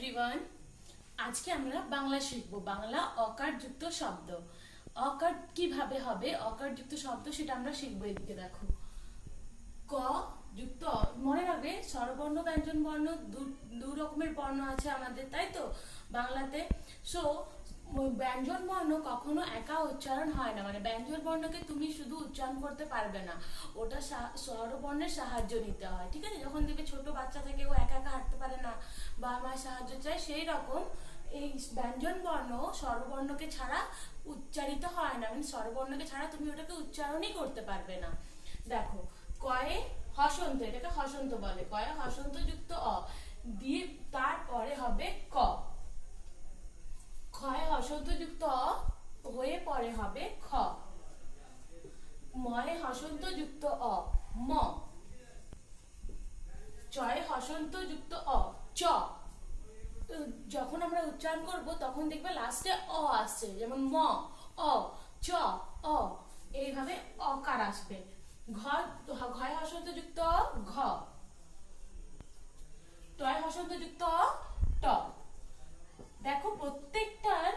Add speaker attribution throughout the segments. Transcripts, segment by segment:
Speaker 1: Everyone, আজকে আমরা বাংলা শিখবো। বাংলা অকার যুক্ত শব্দ। অকার কিভাবে হবে, অকার যুক্ত শব্দ সেটা আমরা শিখবো। এদিকে দেখো, ক যুক্ত মনে রাখবে, স্বরবর্ণ ব্যঞ্জন বর্ণ দু রকমের বর্ণ আছে আমাদের, তাই তো বাংলাতে। সো ব্যঞ্জন বর্ণ কখনো একা উচ্চারণ হয় না, মানে ব্যঞ্জন বর্ণকে তুমি শুধু উচ্চারণ করতে পারবে না, ওটা স্বরবর্ণের সাহায্য নিতে হয়। ঠিক আছে, যখন দেখবে ছোট বাচ্চা থেকে ও একা একা হাঁটতে পারে না বা আমার সাহায্য চাই, সেই রকম এই ব্যঞ্জন বর্ণ স্বরবর্ণকে ছাড়া উচ্চারিত হয় না, মানে স্বরবর্ণকে ছাড়া তুমি ওটাকে উচ্চারণই করতে পারবে না। দেখো, কয়ে হসন্ত, এটাকে হসন্ত বলে, কয়ে হসন্ত যুক্ত অ দিয়ে তারপরে হবে ক। ক্ষয়ে হসন্ত যুক্ত অ হয়ে পরে হবে খ। ময়ে হসন্ত যুক্ত অ ম। চয়ে হসন্ত যুক্ত অ চ। যখন আমরা উচ্চারণ করব তখন দেখবে লাস্টে অ আসছে, যেমন ম, অ, চ, অ, এইভাবে অকার আসবে। ঘয় হসন্ত যুক্ত অ ঘ। টয় হসন্ত যুক্ত অ ট। দেখো, প্রত্যেকটার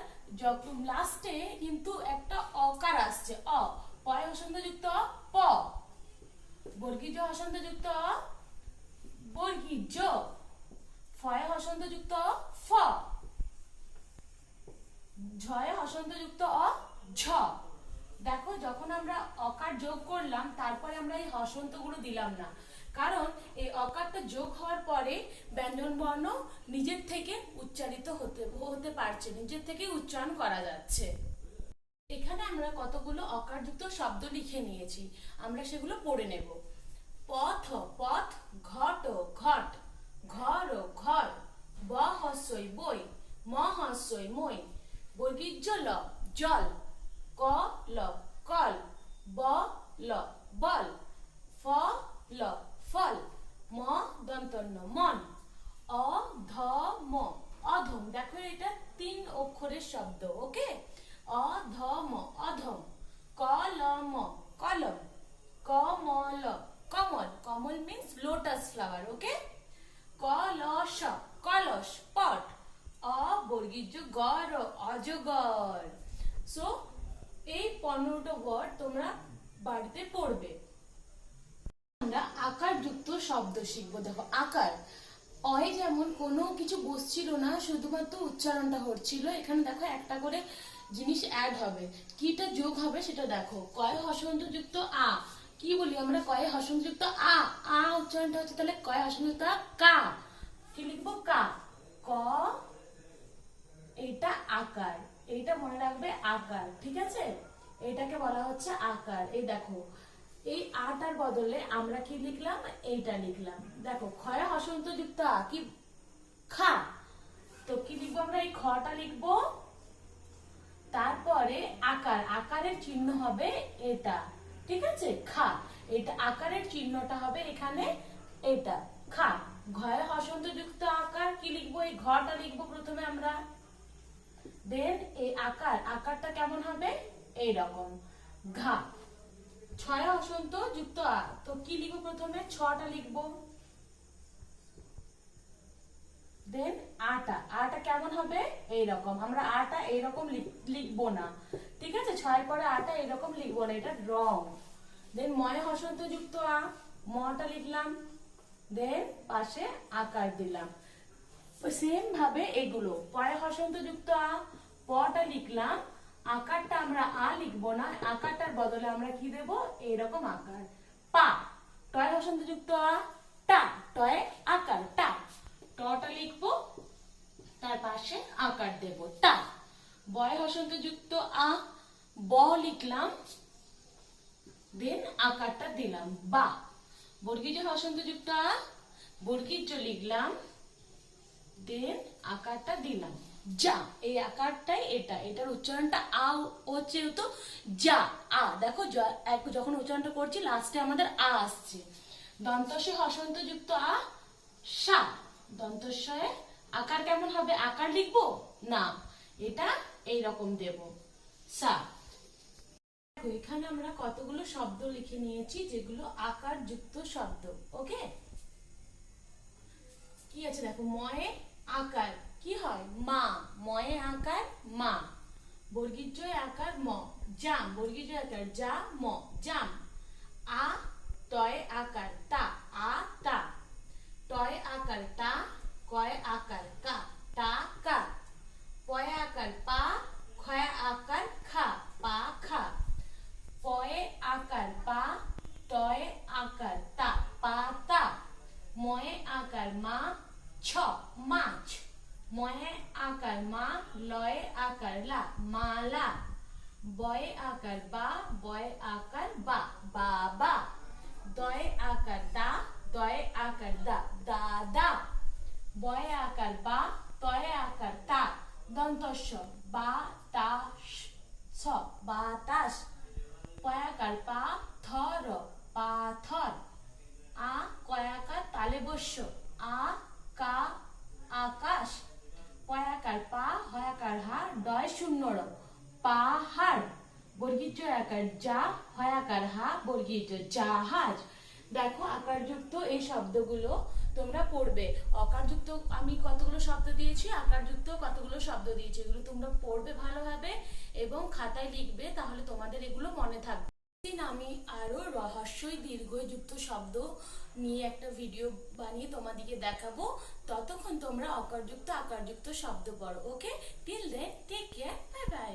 Speaker 1: লাস্টে কিন্তু একটা অকার আসছে, অ। পয় হসন্ত যুক্ত অ প। বর্গীজ হসন্ত যুক্ত অ বর্গীজ। ফয় হসন্ত যুক্ত অ ফ। ঝয় হসন্ত যুক্ত অ ঝ। দেখো, যখন আমরা অকার যোগ করলাম তারপরে আমরা এই হসন্ত গুলো দিলাম না, কারণ এই অকারটা যোগ হওয়ার পরে ব্যঞ্জন বর্ণ নিজের থেকে উচ্চারিত হতে পারছে, নিজের থেকে উচ্চারণ করা যাচ্ছে। এখানে আমরা কতগুলো অকারযুক্ত শব্দ লিখে নিয়েছি, আমরা সেগুলো পড়ে নেব। পথ পথ, ঘট ঘট, ঘর ঘর, ব হস্যই বই, ম হস্যই মই, বর্গীজ ল জল, ক ল কল, ব ল বল, ফ ল ফল, ম দন্তন্য মন, অ ধ ম অধম। দেখো, এটা 3 অক্ষরের শব্দ। ওকে, অধম অধম, কলম কলম, কমল কমল, কমল মিন্স লোটাস ফ্লাওয়ার। ওকে, কলস কলস পট, অবর্গীজ গর অজগর। সো এই 15টা ওয়ার্ড তোমরা বাড়িতে পড়বে। আমরা আকার যুক্ত শব্দ শিখবো। দেখো, আকার অয়ে যেমন কোনো কিছু বসছিল না, শুধুমাত্র উচ্চারণটা হচ্ছিল। এখানে দেখো একটা করে জিনিস অ্যাড হবে, কিটা যোগ হবে সেটা দেখো। কয়ে হসন্ত যুক্ত আ, কি বলি আমরা, কয়ে হসন্ত যুক্ত আ, আ উচ্চারণটা হচ্ছে, তাহলে কয়ে হসন্ত যুক্ত কা, কি লিখবো কা। ক, এটা আকার, এইটা মনে রাখবে আকার। ঠিক আছে, এটাকে বলা হচ্ছে আকার। এই দেখো, এই আটার বদলে আমরা কি লিখলাম, এইটা লিখলাম। দেখো, ক্ষয় হসন্ত যুক্ত আ কি খা, তো কি লিখবো আমরা, এই খটা লিখবো, তারপরে আকার, আকারের চিহ্ন হবে এটা। ঠিক আছে, খা, এটা আকারের চিহ্নটা হবে এখানে এটা, খা। ঘয়ে হসন্ত যুক্ত আকার কি লিখবো, এই ঘটা লিখবো প্রথমে আমরা। দেন এই আকার, আকারটা কেমন হবে, এইরকম ঘা। ছয় হসন্ত যুক্ত আ, তো কি লিখবো প্রথমে, ছটা লিখবো। দেন আটা, আটা কেমন হবে, এইরকম। আমরা আটা এইরকম লিখবো না, ঠিক আছে, ছয়ের পরে আটা এইরকম লিখবো না, এটা রং। দেন ময় হসন্ত যুক্ত আ, মটা লিখলাম, দেন পাশে আকার দিলাম। সেম ভাবে এগুলো, পয় হসন্ত যুক্ত আ, পটা লিখলাম, আকারটা আমরা আ লিখবো না, আকারটার বদলে আমরা কি দেব, এইরকম আকার পা। টয় হসন্ত যুক্ত আ টা, টয় আকার টা, টটা লিখবো, তার পাশে আকার দেব টা। বয় হসন্ত যুক্ত আ, ব লিখলাম, দেন আকারটা দিলাম বা। বর্গীজ হসন্ত যুক্ত আ, বর্গীজ লিখলাম, দেন আকারটা দিলাম যা। এই আকারটাই এটা, এটার উচ্চারণটা আ হচ্ছে তো যা, আ। দেখো, যখন উচ্চারণটা করছি লাস্টে আমাদের আ আসছে। দন্তস্ব হসন্ত যুক্ত আ সা, দন্তস্বয়ে আকার কেমন হবে, আকার লিখবো না, এটা এইরকম দেব সা। দেখো, এখানে আমরা কতগুলো শব্দ লিখে নিয়েছি যেগুলো আকার যুক্ত শব্দ। ওকে, কি আছে দেখো, ময়ে আকার, জাম, বর্গীয় জ আকার যা ম, জাম। আ তয় আকার তা, আ তা। টয় আকার টা, কয় আকার কা, টা কা। পয় আকার পা, খয় আকার খা, পা খা। পয়ে আকার পা, টয় আকার তা, পা তা। ময়ে আকার মা, ছ, মাছ। ময়ে আকার মা, লয়ে আকার লা, মালা। বয়ে আকার বা, বয়ে আকার বা, বাবা। দয়ে আকার দা, দয়ে আকার দা, দাদা। বয়ে আকার বা, তয়ে আকার তা, দন্তস্ব, বা তা স, বাতাস। পয়াকার পা, থর, পাথর। আ কয়াকার তালে বস্য, আ কা আকাশ। পয়াকার পা, হয়াকার হা, ডয় শূন্য র, পাহাড়। বর্গীয় জ আকার যা, হয়াকার হা, বর্গীয় জ, জাহাজ। দেখো আকারযুক্ত এই শব্দগুলো তোমরা পড়বে। অকারযুক্ত আমি কতগুলো শব্দ দিয়েছি, আকারযুক্ত কতগুলো শব্দ দিয়েছি, এগুলো তোমরা পড়বে ভালোভাবে এবং খাতায় লিখবে, তাহলে তোমাদের এগুলো মনে থাকবে। দিন আমি আরো রহস্যই দীর্ঘযুক্ত শব্দ নিয়ে একটা ভিডিও বানিয়ে তোমাদেরকে দেখাবো। ততক্ষণ তোমরা অকারযুক্ত আকারযুক্ত শব্দ পড়ো। Okay, till then take care, bye by.